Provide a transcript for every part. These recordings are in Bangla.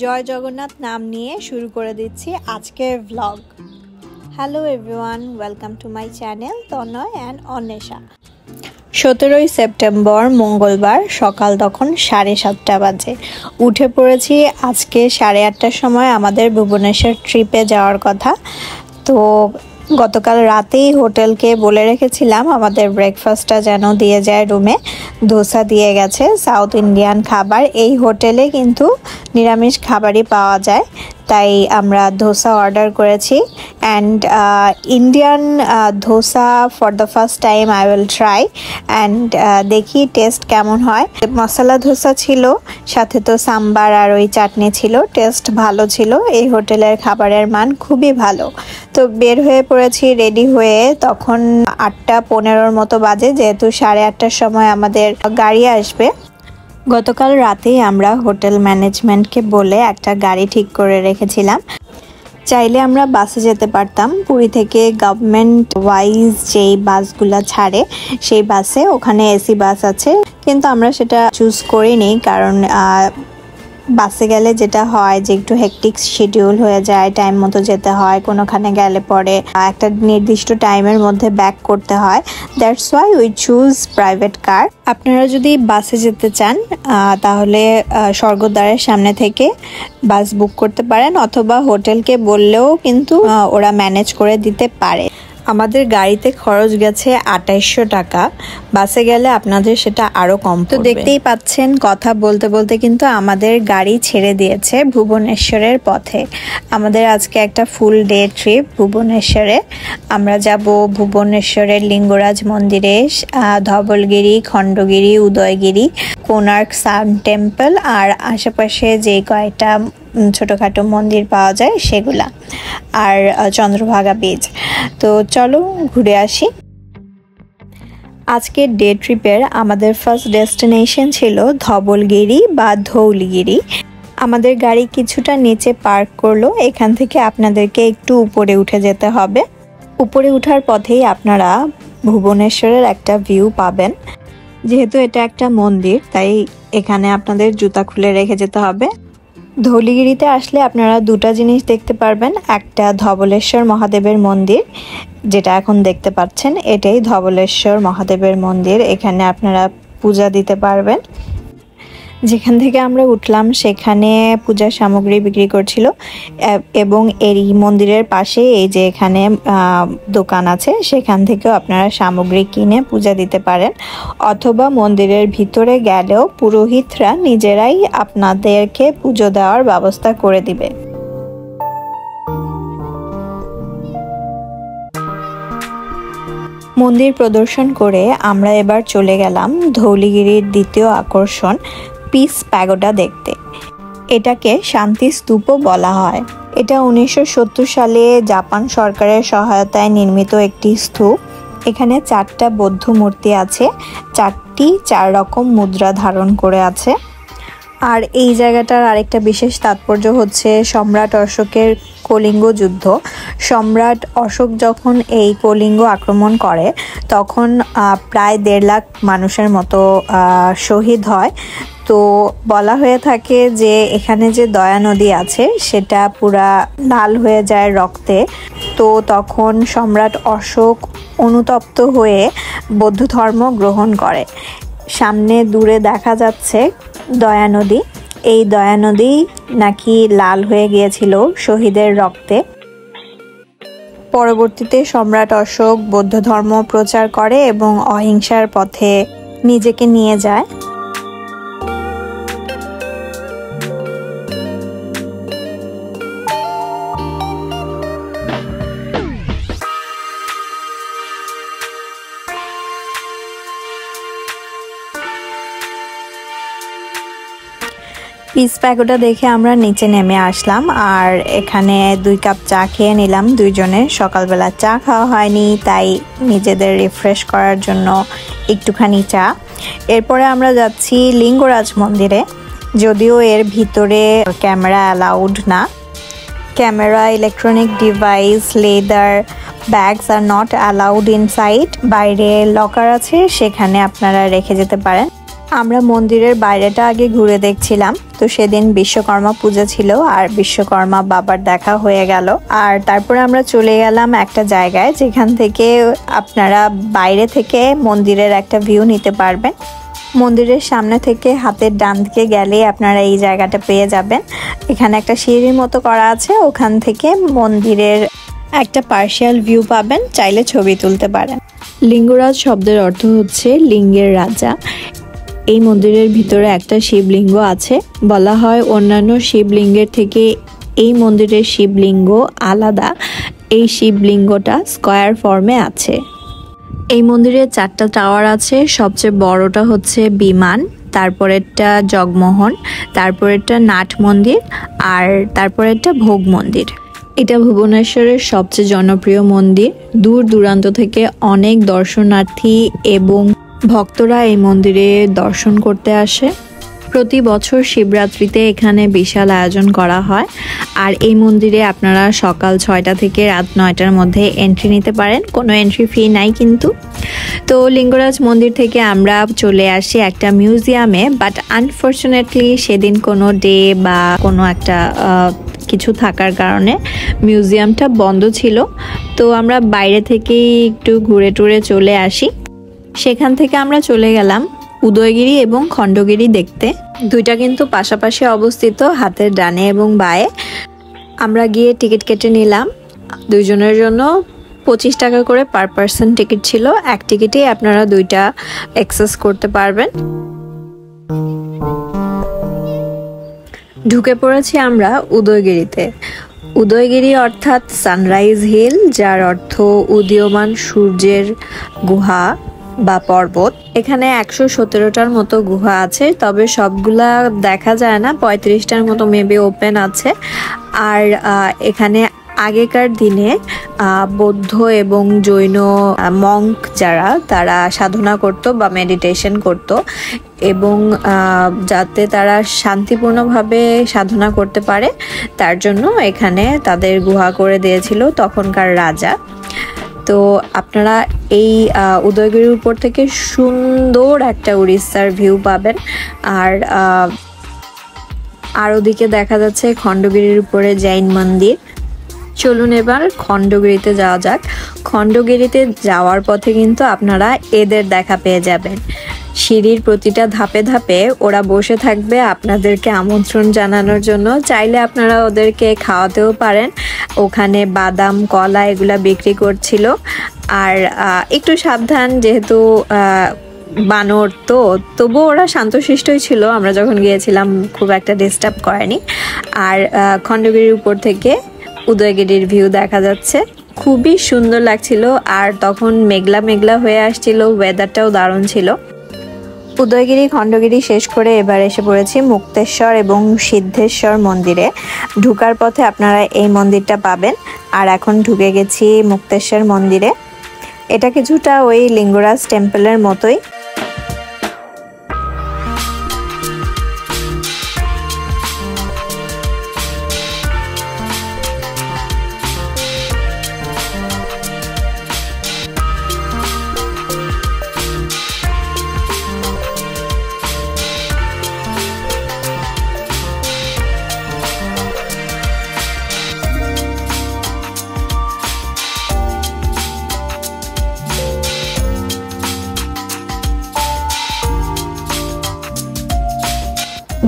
জয় জগন্নাথ নাম নিয়ে শুরু করে দিচ্ছি আজকের blog. Hello everyone, welcome to my channel Tanay and Anwesha. 17ই সেপ্টেম্বর মঙ্গলবার সকাল তখন 7:30 বাজে। উঠে পড়েছি আজকে 8:30টার সময় আমাদের ভুবনেশ্বর ট্রিপে যাওয়ার কথা। তো গতকাল রাতেই হোটেলকে বলে রেখেছিলাম আমাদের ব্রেকফাস্টটা যেন দিয়ে যায় রুমে। ধোসা দিয়ে গেছে, সাউথ ইন্ডিয়ান খাবার। এই হোটেলে কিন্তু নিরামিষ খাবারই পাওয়া যায়, তাই আমরা ধোসা অর্ডার করেছি। And Indian dosa for the first time I will try and দেখি টেস্ট কেমন হয়। মশলা ধোসা ছিল, সাথে তো সাম্বার আর ওই চাটনি ছিল। টেস্ট ভালো ছিল, এই হোটেলের খাবারের মান খুবই ভালো। তো বের হয়ে পড়েছি রেডি হয়ে, তখন 8:15 মতো বাজে, যেহেতু 8:30টার সময় আমাদের গাড়ি আসবে। গতকাল রাতেই আমরা হোটেল ম্যানেজমেন্টকে বলে একটা গাড়ি ঠিক করে রেখেছিলাম। চাইলে আমরা বাসে যেতে পারতাম, পুরী থেকে গভর্নমেন্ট ওয়াইজ যেই বাসগুলো ছাড়ে সেই বাসে, ওখানে এসি বাস আছে, কিন্তু আমরা সেটা চুজ করিনি। কারণ বাসে গেলে যেটা হয় যে একটু হেকটিক শিডিউল হয়ে যায়, টাইম মতো যেতে হয়, কোনোখানে গেলে পরে একটা নির্দিষ্ট টাইমের মধ্যে ব্যাক করতে হয়। That's why we choose private car. আপনারা যদি বাসে যেতে চান তাহলে স্বর্গদ্বারের সামনে থেকে বাস বুক করতে পারেন, অথবা হোটেলকে বললেও কিন্তু ওরা ম্যানেজ করে দিতে পারে। আমাদের গাড়িতে খরচ গেছে 2800 টাকা, বাসে গেলে আপনাদের সেটা আরও কম। তো দেখতেই পাচ্ছেন কথা বলতে বলতে কিন্তু আমাদের গাড়ি ছেড়ে দিয়েছে ভুবনেশ্বরের পথে। আমাদের আজকে একটা ফুল ডে ট্রিপ ভুবনেশ্বরে। আমরা যাব ভুবনেশ্বরের লিঙ্গরাজ মন্দিরে, ধবলগিরি, খণ্ডগিরি, উদয়গিরি, কোণার্ক সান টেম্পল আর আশেপাশে যে কয়েকটা ছোটোখাটো মন্দির পাওয়া যায় সেগুলা, আর চন্দ্রভাগা বিচ। তো চলো ঘুরে আসি। আজকের ডে ট্রিপের আমাদের ফার্স্ট ডেস্টিনেশন ছিল ধবলগিরি বা ধৌলিগিরি। আমাদের গাড়ি কিছুটা নিচে পার্ক করলো, এখান থেকে আপনাদেরকে একটু উপরে উঠে যেতে হবে। উপরে ওঠার পথেই আপনারা ভুবনেশ্বরের একটা ভিউ পাবেন। যেহেতু এটা একটা মন্দির, তাই এখানে আপনাদের জুতা খুলে রেখে যেতে হবে। ধৌলিগিরিতে আসলে আপনারা দুটা জিনিস দেখতে পারবেন। একটা ধবলেশ্বর মহাদেবের মন্দির, যেটা এখন দেখতে পাচ্ছেন, এটাই ধবলেশ্বর মহাদেবের মন্দির। এখানে আপনারা পূজা দিতে পারবেন। যেখান থেকে আমরা উঠলাম সেখানে পূজার সামগ্রী বিক্রি করছিল, এবং এই মন্দিরের পাশে এই যে এখানে দোকান আছে, সেখান থেকেও আপনারা সামগ্রী কিনে পূজা দিতে পারেন। অথবা মন্দিরের ভিতরে গেলেও পুরোহিতরা নিজেরাই আপনাদেরকে পুজো দেওয়ার ব্যবস্থা করে দিবে। মন্দির প্রদর্শন করে আমরা এবার চলে গেলাম ধৌলিগিরির দ্বিতীয় আকর্ষণ পিস প্যাগোডা দেখতে। এটাকে শান্তি স্তূপও বলা হয়। এটা 1970 সালে জাপান সরকারের সহায়তায় নির্মিত একটি স্তূপ। এখানে 4টা বৌদ্ধ মূর্তি আছে, 4টি 4 রকম মুদ্রা ধারণ করে আছে। আর এই জায়গাটার আরেকটা বিশেষ তাৎপর্য হচ্ছে সম্রাট অশোকের কলিঙ্গ যুদ্ধ। সম্রাট অশোক যখন এই কলিঙ্গ আক্রমণ করে, তখন প্রায় 1.5 লাখ মানুষের মতো শহীদ হয়। তো বলা হয়ে থাকে যে এখানে যে দয়া নদী আছে সেটা পুরা লাল হয়ে যায় রক্তে। তো তখন সম্রাট অশোক অনুতপ্ত হয়ে বৌদ্ধ ধর্ম গ্রহণ করে। সামনে দূরে দেখা যাচ্ছে দয়া নদী। এই দয়া নদী নাকি লাল হয়ে গিয়েছিল শহীদের রক্তে। পরবর্তীতে সম্রাট অশোক বৌদ্ধ ধর্ম প্রচার করে এবং অহিংসার পথে নিজেকে নিয়ে যায়। পিস প্যাগোডা দেখে আমরা নিচে নেমে আসলাম, আর এখানে 2 কাপ চা খেয়ে নিলাম দুইজনে। সকালবেলা চা খাওয়া হয়নি, তাই নিজেদের রিফ্রেশ করার জন্য একটুখানি চা। এরপরে আমরা যাচ্ছি লিঙ্গরাজ মন্দিরে। যদিও এর ভিতরে ক্যামেরা অ্যালাউড না। Camera, electronic device, leather bags are not allowed inside. বাইরে লকার আছে, সেখানে আপনারা রেখে যেতে পারেন। আমরা মন্দিরের বাইরেটা আগে ঘুরে দেখছিলাম। তো সেদিন বিশ্বকর্মা পূজা ছিল আর বিশ্বকর্মা বাবার দেখা হয়ে গেল। আর তারপরে আমরা চলে গেলাম একটা জায়গায় যেখান থেকে আপনারা বাইরে থেকে মন্দিরের একটা ভিউ নিতে পারবেন। মন্দিরের সামনে থেকে হাতের ডান দিকে গেলে আপনারা এই জায়গাটা পেয়ে যাবেন। এখানে একটা সিঁড়ির মতো করা আছে, ওখান থেকে মন্দিরের একটা পার্শিয়াল ভিউ পাবেন, চাইলে ছবি তুলতে পারেন। লিঙ্গরাজ শব্দের অর্থ হচ্ছে লিঙ্গের রাজা। এই মন্দিরের ভিতরে একটা শিবলিঙ্গ আছে। বলা হয় অন্যান্য শিবলিঙ্গের থেকে এই মন্দিরের শিবলিঙ্গ আলাদা। এই শিবলিঙ্গটা স্কয়ার ফর্মে আছে। এই মন্দিরে 4টা টাওয়ার আছে। সবচেয়ে বড়টা হচ্ছে বিমান, তারপরেরটা জগমোহন, তারপরেরটা নাট মন্দির, আর তারপরেরটা ভোগ মন্দির। এটা ভুবনেশ্বরের সবচেয়ে জনপ্রিয় মন্দির। দূর দূরান্ত থেকে অনেক দর্শনার্থী এবং ভক্তরা এই মন্দিরে দর্শন করতে আসে। প্রতি বছর শিবরাত্রিতে এখানে বিশাল আয়োজন করা হয়। আর এই মন্দিরে আপনারা সকাল 6টা থেকে রাত 9টার মধ্যে এন্ট্রি নিতে পারেন, কোনো এন্ট্রি ফি নাই কিন্তু। তো লিঙ্গরাজ মন্দির থেকে আমরা চলে আসি একটা মিউজিয়ামে, বাট আনফর্চুনেটলি সেদিন কোনো ডে বা কোনো একটা কিছু থাকার কারণে মিউজিয়ামটা বন্ধ ছিল। তো আমরা বাইরে থেকেই একটু ঘুরে টুরে চলে আসি। সেখান থেকে আমরা চলে গেলাম উদয়গিরি এবং খণ্ডগিরি দেখতে। দুইটা কিন্তু পাশাপাশি অবস্থিত, হাতের ডানে এবং বাঁয়ে। আমরা গিয়ে টিকিট কেটে নিলাম। দুইজনের জন্য 25 টাকা করে পার পার্সন টিকিট ছিল। এক টিকিটেই আপনারা দুইটা অ্যাক্সেস করতে পারবেন। ঢুকে পড়েছি আমরা উদয়গিরিতে। উদয়গিরি অর্থাৎ সানরাইজ হিল, যার অর্থ উদীয়মান সূর্যের গুহা বা পর্বত। এখানে 117টার মতো গুহা আছে, তবে সবগুলা দেখা যায় না। 35টার মতো মেবি ওপেন আছে। আর এখানে আগেকার দিনে বৌদ্ধ এবং জৈন মঙ্ক যারা, তারা সাধনা করত বা মেডিটেশন করত, এবং যাতে তারা শান্তিপূর্ণভাবে সাধনা করতে পারে তার জন্য এখানে তাদের গুহা করে দিয়েছিল তখনকার রাজা। তো আপনারা এই উদয়গিরির উপর থেকে সুন্দর একটা উড়িষ্যার ভিউ পাবেন। আর ওদিকে দেখা যাচ্ছে খণ্ডগিরির উপরে জৈন মন্দির। চলুন এবার খণ্ডগিরিতে যাওয়া যাক। খণ্ডগিরিতে যাওয়ার পথে কিন্তু আপনারা এদের দেখা পেয়ে যাবেন। সিঁড়ির প্রতিটা ধাপে ধাপে ওরা বসে থাকবে আপনাদেরকে আমন্ত্রণ জানানোর জন্য। চাইলে আপনারা ওদেরকে খাওয়াতেও পারেন। ওখানে বাদাম, কলা এগুলা বিক্রি করছিল। আর একটু সাবধান, যেহেতু বানর, তো তবুও ওরা শান্তশিষ্টই ছিল। আমরা যখন গিয়েছিলাম খুব একটা ডিস্টার্ব করেনি। আর খণ্ডগিরির উপর থেকে উদয়গিরির ভিউ দেখা যাচ্ছে, খুবই সুন্দর লাগছিল। আর তখন মেঘলা মেঘলা হয়ে আসছিল, ওয়েদারটাও দারুণ ছিল। উদয়গিরি খণ্ডগিরি শেষ করে এবার এসে পড়েছি মুক্তেশ্বর এবং সিদ্ধেশ্বর মন্দিরে। ঢুকার পথে আপনারা এই মন্দিরটা পাবেন। আর এখন ঢুকে গেছি মুক্তেশ্বর মন্দিরে। এটা কিছুটা ওই লিঙ্গরাজ টেম্পলের মতোই।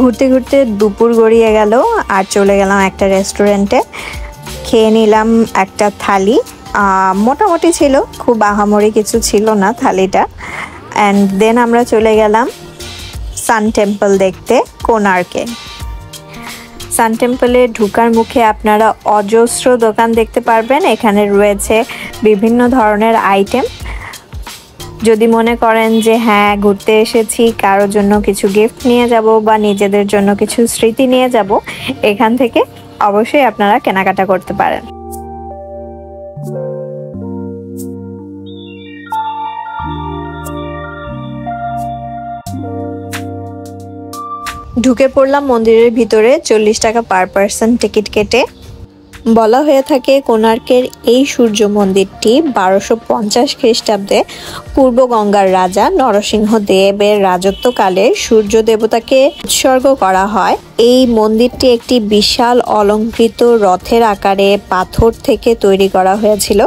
ঘুরতে ঘুরতে দুপুর গড়িয়ে গেল আর চলে গেলাম একটা রেস্টুরেন্টে। খেয়ে নিলাম একটা থালি। মোটামুটি ছিল, খুব আহামরি কিছু ছিল না থালিটা। অ্যান্ড দেন আমরা চলে গেলাম সান টেম্পল দেখতে, কোণার্কে। সান টেম্পলে ঢুকার মুখে আপনারা অজস্র দোকান দেখতে পারবেন। এখানে রয়েছে বিভিন্ন ধরনের আইটেম। যদি মনে করেন যে হ্যাঁ ঘুরতে এসেছি, কারোর জন্য কিছু গিফট নিয়ে যাব বা নিজেদের জন্য কিছু স্মৃতি নিয়ে যাব, এখান থেকে অবশ্যই আপনারা কেনাকাটা করতে পারেন। ঢুকে পড়লাম মন্দিরের ভিতরে 40 টাকা পার পার্সন টিকিট কেটে। বলা হয়ে থাকে কোণার্কের এই সূর্য মন্দিরটি 1250 খ্রিস্টাব্দে পূর্ব গঙ্গার রাজা নরসিংহ দেবের রাজত্বকালে সূর্য দেবতাকে উৎসর্গ করা হয়। এই মন্দিরটি একটি বিশাল অলংকৃত রথের আকারে পাথর থেকে তৈরি করা হয়েছিল।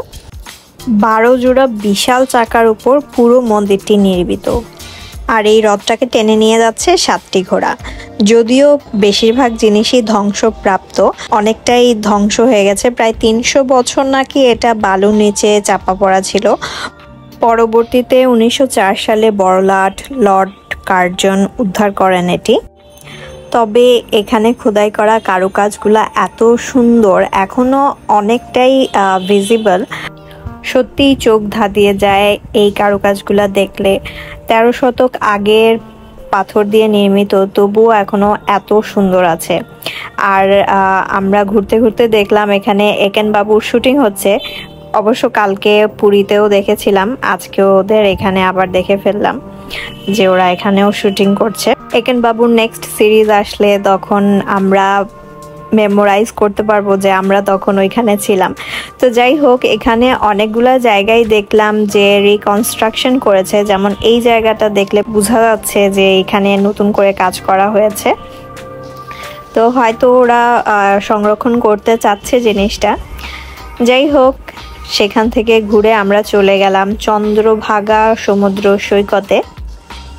12 জোড়া বিশাল চাকার উপর পুরো মন্দিরটি নির্মিত। আর এই রথটাকে টেনে নিয়ে যাচ্ছে 7টি ঘোড়া। যদিও বেশিরভাগ জিনিসই ধ্বংসপ্রাপ্ত, অনেকটাই ধ্বংস হয়ে গেছে। প্রায় 300 বছর নাকি এটা বালুর নিচে চাপা পড়া ছিল। পরবর্তীতে 1904 সালে বড়লাট লর্ড কার্জন উদ্ধার করেন এটি। তবে এখানে খোদাই করা কারুকাজগুলো এত সুন্দর, এখনো অনেকটাই ভিজিবল। সত্যিই চোখ ধাঁধিয়ে যায় এই কারুকাজগুলো দেখলে। 13 শতক আগের পাথর দিয়ে নির্মিত, তবুও এখনো এত সুন্দর আছে। আর আমরা ঘুরতে ঘুরতে দেখলাম এখানে একেন বাবুর শুটিং হচ্ছে। অবশ্য কালকে পুরীতেও দেখেছিলাম, আজকে ওদের এখানে আবার দেখে ফেললাম যে ওরা এখানেও শুটিং করছে। একেন বাবুর নেক্সট সিরিজ আসলে তখন আমরা মেমোরাইজ করতে পারবো যে আমরা তখন ওইখানে ছিলাম। তো যাই হোক, এখানে অনেকগুলা জায়গায় দেখলাম যে রিকনস্ট্রাকশন করেছে। যেমন এই জায়গাটা দেখলে বোঝা যাচ্ছে যে এখানে নতুন করে কাজ করা হয়েছে। তো হয়তো ওরা সংরক্ষণ করতে চাচ্ছে জিনিসটা। যাই হোক, সেখান থেকে ঘুরে আমরা চলে গেলাম চন্দ্রভাগা সমুদ্র সৈকতে।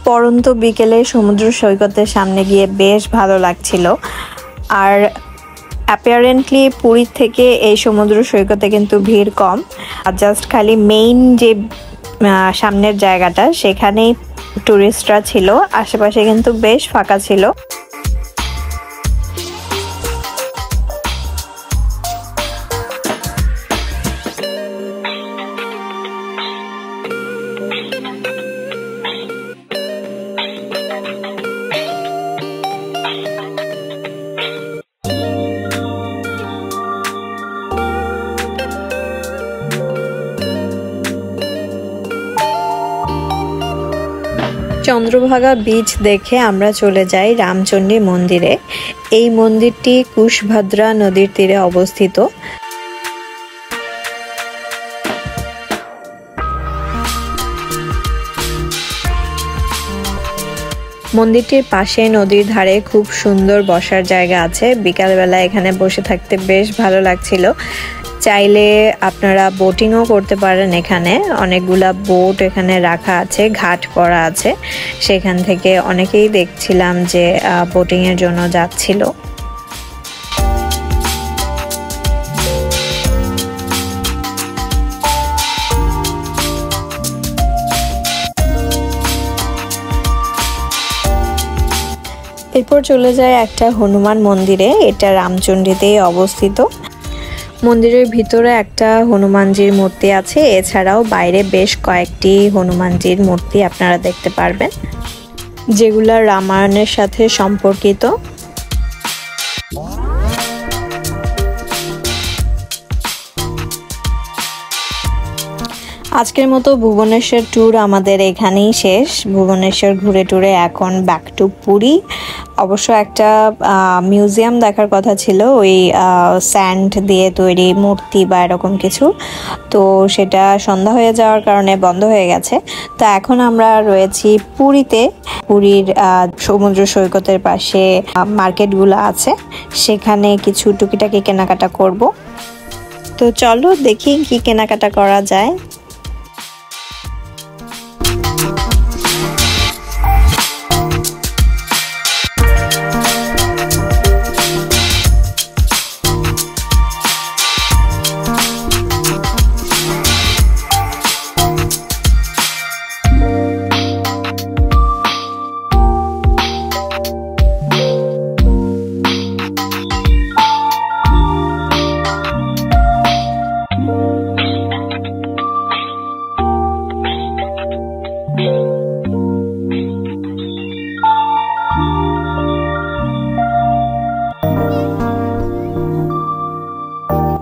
পরন্ত বিকেলে সমুদ্র সৈকতের সামনে গিয়ে বেশ ভালো লাগছিল। আর অ্যাপারেন্টলি পুরীর থেকে এই সমুদ্র সৈকতে কিন্তু ভিড় কম। জাস্ট খালি মেইন যে সামনের জায়গাটা সেখানেই টুরিস্টরা ছিল, আশেপাশে কিন্তু বেশ ফাঁকা ছিল। চন্দ্রভাগা বিচ দেখে আমরা চলে যাই রামচণ্ডী মন্দিরে। এই মন্দিরটি কুশভদ্রা নদীর তীরে অবস্থিত। মন্দিরটির পাশে নদীর ধারে খুব সুন্দর বসার জায়গা আছে। বিকালবেলা এখানে বসে থাকতে বেশ ভালো লাগছিল। চাইলে আপনারা বোটিংও করতে পারেন। এখানে অনেকগুলা বোট এখানে রাখা আছে, ঘাট করা আছে। সেখান থেকে অনেকেই দেখছিলাম যে বোটিংয়ের জন্য যাচ্ছিল। এরপর চলে যায় একটা হনুমান মন্দিরে। এটা রামচণ্ডীতেই অবস্থিত। মন্দিরের ভিতরে একটা হনুমানজির মূর্তি আছে, এছাড়াও বাইরে বেশ কয়েকটি হনুমানজির মূর্তি আপনারা দেখতে পারবেন, যেগুলা রামায়ণের সাথে সম্পর্কিত। আজকের মতো ভুবনেশ্বর ট্যুর আমাদের এখানেই শেষ। ভুবনেশ্বর ঘুরে টুরে এখন ব্যাক টু পুরী। অবশ্য একটা মিউজিয়াম দেখার কথা ছিল, ওই স্যান্ড দিয়ে তৈরি মূর্তি বা এরকম কিছু, তো সেটা সন্ধ্যা হয়ে যাওয়ার কারণে বন্ধ হয়ে গেছে। তো এখন আমরা রয়েছি পুরীতে। পুরীর সমুদ্র সৈকতের পাশে মার্কেটগুলো আছে, সেখানে কিছু টুকিটাকি কেনাকাটা করব। তো চলো দেখি কি কেনাকাটা করা যায়।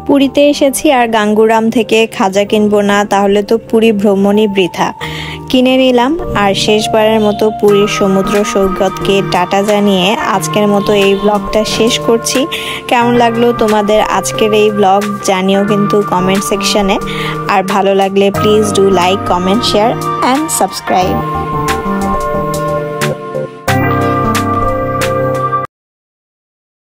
পুরীতে এসেছি আর গাঙ্গুরাম থেকে খাজা কিনবো না, তাহলে তো পুরী ভ্রমণই বৃথা। কিনে নিলাম। আর শেষবারের মতো পুরীর সমুদ্র সৈকতকে টাটা জানিয়ে আজকের মতো এই ব্লগটা শেষ করছি। কেমন লাগলো তোমাদের আজকের এই ব্লগ জানিও কিন্তু কমেন্ট সেকশনে। আর ভালো লাগলে please do like, comment, share and subscribe.